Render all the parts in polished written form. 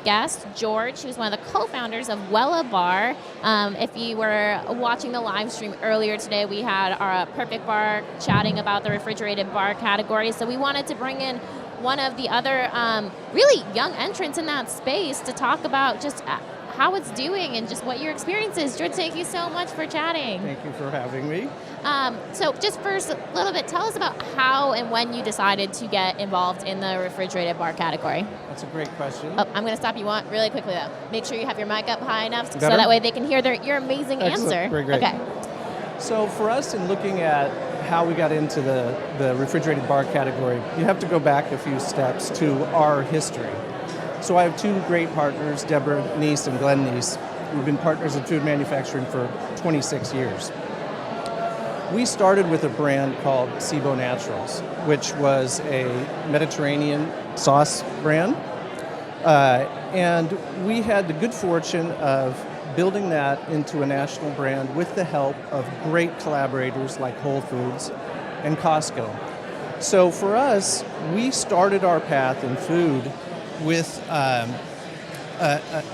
guest, George, who's one of the co-founders of Wella Bar. If you were watching the live stream earlier today, we had our Perfect Bar chatting about the refrigerated bar category. So we wanted to bring in one of the other really young entrants in that space to talk about just how it's doing and just what your experience is. George, thank you so much for chatting. Thank you for having me. So just first, a little bit, tell us about how and when you decided to get involved in the refrigerated bar category. That's a great question. Oh, I'm going to stop you really quickly though. Make sure you have your mic up high enough so Better? that way they can hear your amazing Excellent. answer. Great. Okay. So for us, in looking at how we got into the refrigerated bar category, you have to go back a few steps to our history. So I have two great partners, Deborah Neese and Glenn Neese. We've been partners in food manufacturing for 26 years. We started with a brand called SIBO Naturals, which was a Mediterranean sauce brand. And we had the good fortune of building that into a national brand with the help of great collaborators like Whole Foods and Costco. So for us, we started our path in food with a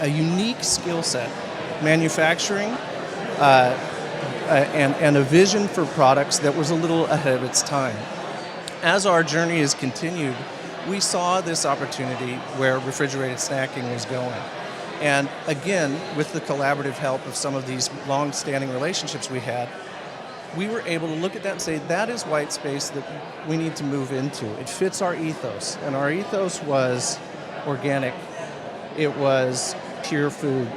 unique skill set, manufacturing, and a vision for products that was a little ahead of its time. As our journey has continued, we saw this opportunity where refrigerated snacking was going. And again, with the collaborative help of some of these long-standing relationships we had, we were able to look at that and say, that is white space that we need to move into. It fits our ethos, and our ethos was organic. It was pure food,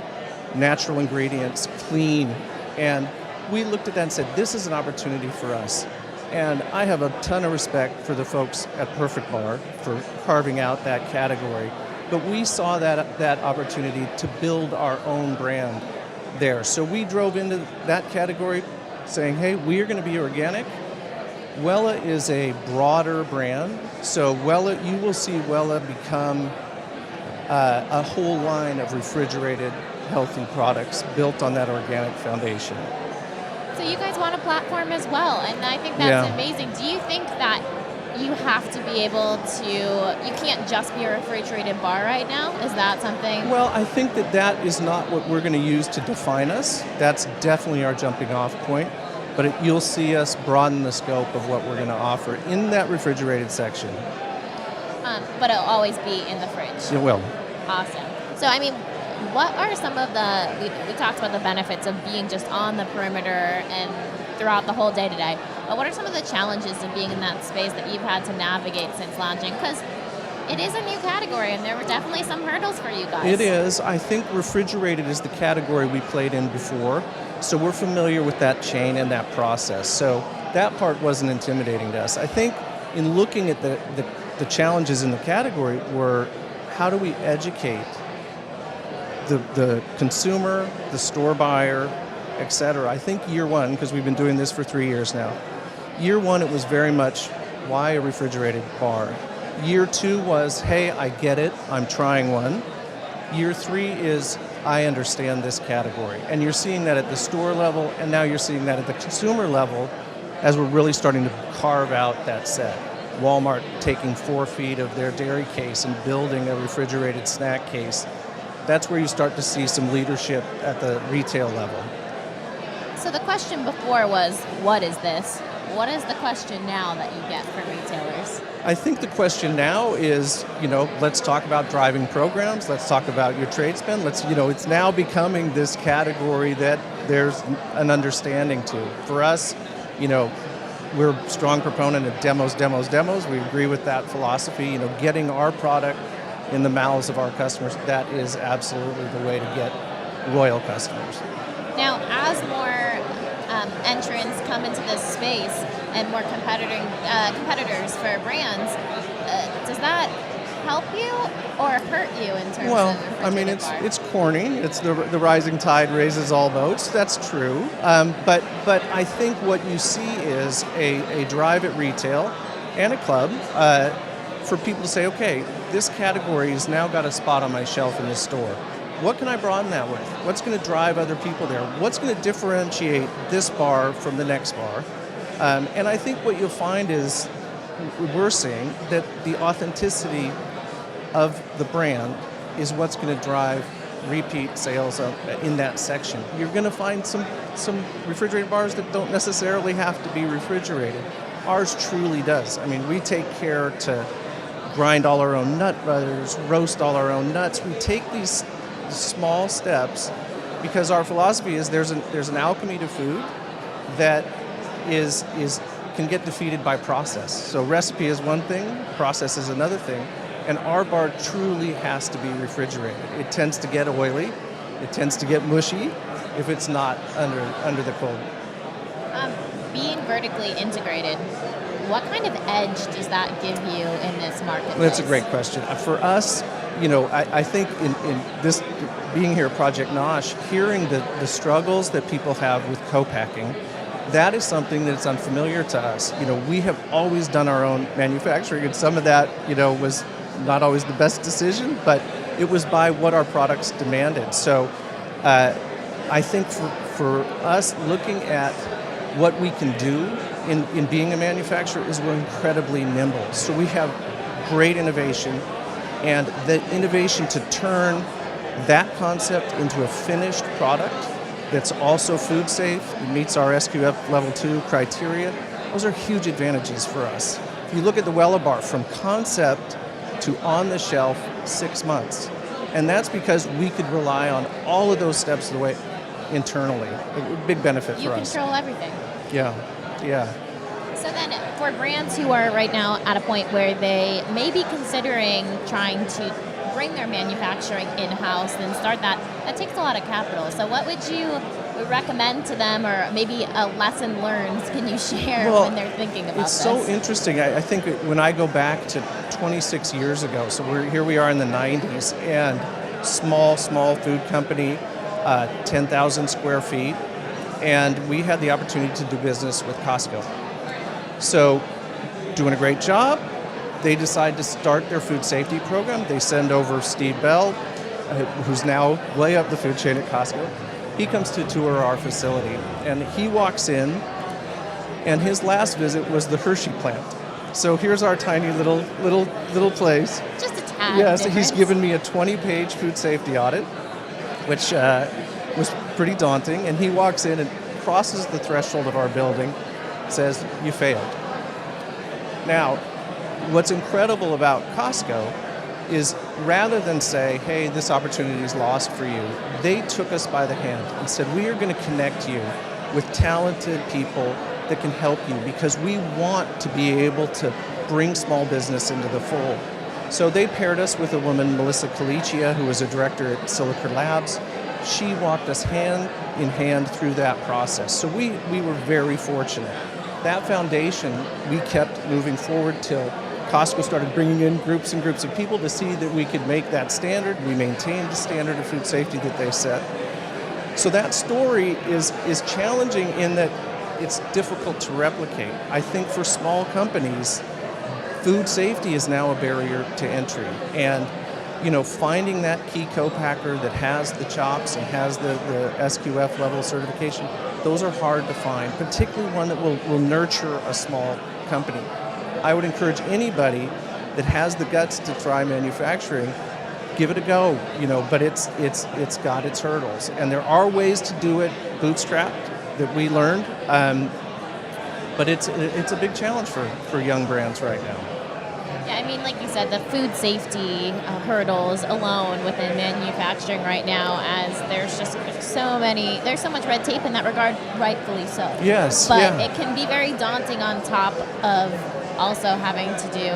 natural ingredients, clean. And we looked at that and said, this is an opportunity for us. And I have a ton of respect for the folks at Perfect Bar for carving out that category. But we saw that opportunity to build our own brand there. So we drove into that category saying, hey, we are going to be organic. Wella is a broader brand. So Wella, you will see Wella become a whole line of refrigerated, healthy products built on that organic foundation. So you guys want a platform as well, and I think that's amazing. Do you think that you have to be able to, you can't just be a refrigerated bar right now? Is that something? Well, I think that is not what we're going to use to define us. That's definitely our jumping off point. But you'll see us broaden the scope of what we're going to offer in that refrigerated section. But it'll always be in the fridge. It will. Awesome. So, I mean, what are some of we talked about the benefits of being just on the perimeter and throughout the whole day today, but what are some of the challenges of being in that space that you've had to navigate since launching? Because it is a new category, and there were definitely some hurdles for you guys. It is. I think refrigerated is the category we played in before, so we're familiar with that chain and that process. So that part wasn't intimidating to us. I think in looking at the challenges in the category were, how do we educate the consumer, the store buyer, et cetera? I think year one, because we've been doing this for 3 years now, year one it was very much, why a refrigerated bar? Year two was, hey, I get it, I'm trying one. Year three is, I understand this category. And you're seeing that at the store level, and now you're seeing that at the consumer level as we're really starting to carve out that set. Walmart taking 4 feet of their dairy case and building a refrigerated snack case. That's where you start to see some leadership at the retail level. So the question before was, what is this? What is the question now that you get from retailers? I think the question now is, let's talk about driving programs. Let's talk about your trade spend. It's now becoming this category that there's an understanding to. For us, we're a strong proponent of demos. We agree with that philosophy. Getting our product in the mouths of our customers, that is absolutely the way to get loyal customers. Now, as more entrants come into this space and more competitors for brands, does that help you or hurt you in terms of refrigerated bar? It's corny. It's the rising tide raises all boats. That's true. But I think what you see is a drive at retail and a club for people to say, okay, this category has now got a spot on my shelf in the store. What can I broaden that with? What's going to drive other people there? What's going to differentiate this bar from the next bar? And I think what you'll find is, we're seeing that the authenticity of the brand is what's going to drive repeat sales in that section. You're going to find some refrigerated bars that don't necessarily have to be refrigerated. Ours truly does. I mean, we take care to grind all our own nut butters, roast all our own nuts. We take these small steps because our philosophy is there's an alchemy to food that can get defeated by process. So recipe is one thing, process is another thing, and our bar truly has to be refrigerated. It tends to get oily, it tends to get mushy if it's not under the cold. Being vertically integrated, what kind of edge does that give you in this marketplace? That's a great question. For us, I think in this, being here at Project NOSH, hearing the struggles that people have with co-packing, that is something that's unfamiliar to us. We have always done our own manufacturing, and some of that, was not always the best decision, but it was by what our products demanded. So I think for us, looking at what we can do in being a manufacturer is we're incredibly nimble. So we have great innovation, and the innovation to turn that concept into a finished product that's also food safe, meets our SQF level 2 criteria, those are huge advantages for us. If you look at the Wella bar, from concept to on the shelf, 6 months. And that's because we could rely on all of those steps of the way internally. A big benefit for us. You control everything. Yeah. So then for brands who are right now at a point where they may be considering trying to bring their manufacturing in-house and start that takes a lot of capital. So what would you recommend to them, or maybe a lesson learned can you share when they're thinking about this? It's so interesting. I think when I go back to 26 years ago, so here we are in the 90s, and small food company, 10,000 square feet, and we had the opportunity to do business with Costco. So doing a great job, they decide to start their food safety program. They send over Steve Bell, who's now way up the food chain at Costco. He comes to tour our facility, and he walks in, and his last visit was the Hershey plant. So here's our tiny little place. Just a tad. Yes, difference. He's given me a 20-page food safety audit, which was pretty daunting, and he walks in and crosses the threshold of our building, says, "You failed." Now, what's incredible about Costco is rather than say, "Hey, this opportunity is lost for you," they took us by the hand and said, "We are going to connect you with talented people that can help you, because we want to be able to bring small business into the fold." So they paired us with a woman, Melissa Calicia, who was a director at Silica Labs. She walked us hand in hand through that process. So we were very fortunate. That foundation, we kept moving forward till Costco started bringing in groups and groups of people to see that we could make that standard. We maintained the standard of food safety that they set. So that story is challenging in that it's difficult to replicate. I think for small companies, food safety is now a barrier to entry. And finding that key co-packer that has the chops and has the SQF level certification, those are hard to find, particularly one that will nurture a small company. I would encourage anybody that has the guts to try manufacturing, give it a go, but it's got its hurdles. And there are ways to do it bootstrapped that we learned, but it's a big challenge for young brands right now. Yeah, I mean, like you said, the food safety hurdles alone within manufacturing right now, as there's just there's so much red tape in that regard, rightfully so. Yes, but yeah. It can be very daunting on top of also having to do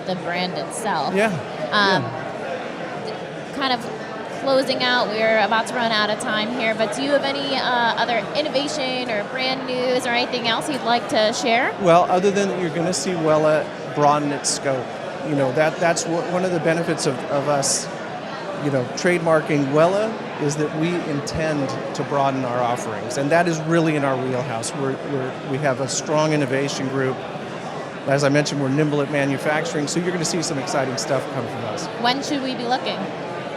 the brand itself. Yeah. Kind of closing out, we're about to run out of time here, but do you have any other innovation or brand news or anything else you'd like to share? Well, other than that, you're going to see Wella broaden its scope. That's one of the benefits of us, trademarking Wella, is that we intend to broaden our offerings, and that is really in our wheelhouse. We have a strong innovation group. As I mentioned, we're nimble at manufacturing, so you're going to see some exciting stuff come from us. When should we be looking?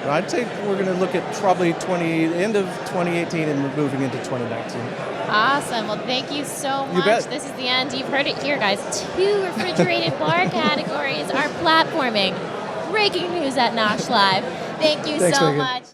I'd say we're going to look at probably end of 2018 and we're moving into 2019. Awesome. Well, thank you so much. You bet. This is the end. You've heard it here, guys. 2 refrigerated bar categories are platforming. Breaking news at NOSH Live. Thank you Thanks, so Megan. much.